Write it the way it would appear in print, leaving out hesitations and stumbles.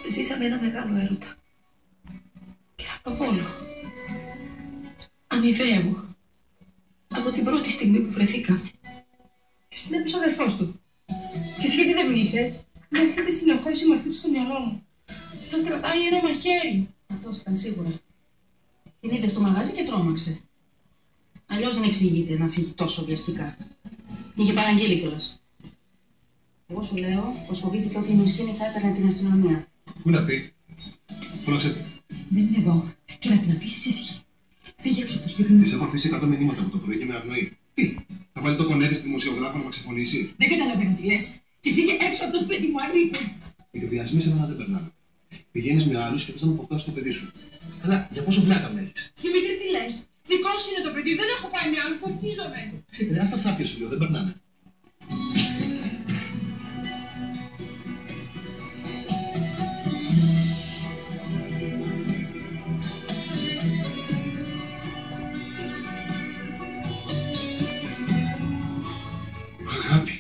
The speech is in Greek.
Ζήσαμε ένα μεγάλο έρωτα. Και αποβόλω. Αμοιβαία μου. Από την πρώτη στιγμή που βρεθήκαμε. Ποιος είναι πίσω ο αδερφός του? Και εσύ γιατί δεν μίλησες? Μου έρχεται συνεχώς η μορφή του στο μυαλό μου. Τον κρατάει ένα μαχαίρι. Αυτός ήταν σίγουρα. Την είδε στο μαγάζι και τρόμαξε. Αλλιώς δεν εξηγείται να φύγει τόσο βιαστικά. Είχε παραγγείλει κιόλας. Εγώ σου λέω πως φοβήθηκε ότι η Μυρσίνη θα έπαιρνε την αστυνομία. Πού είναι αυτή? Φώναξε τη. Δεν είναι εδώ. Και να την αφήσεις εσύ. Φύγε έξω από το σπίτι μου. Της έχω αφήσει 100 μηνύματα από το πρωί και με αγνοεί. Τι, θα βάλει το κονέτι στη δημοσιογράφο να με ξεφωνήσει? Δεν καταλαβαίνω τι λες. Και φύγε έξω από το σπίτι μου, αλήθεια. Οι εκβιασμοί σε μένα δεν περνάνε. Πηγαίνεις με άλλους και θες να μου φορτώσεις το παιδί σου. Καλά, για πόσο βλάκα με έχεις? Δημήτρη, τι λες? Δικός είναι το παιδί, δεν έχω πάει με άλλους, ταυτίζομαι. Ρε, ας τα σάπια σου λέω, δεν περνάνε. Αγάπη.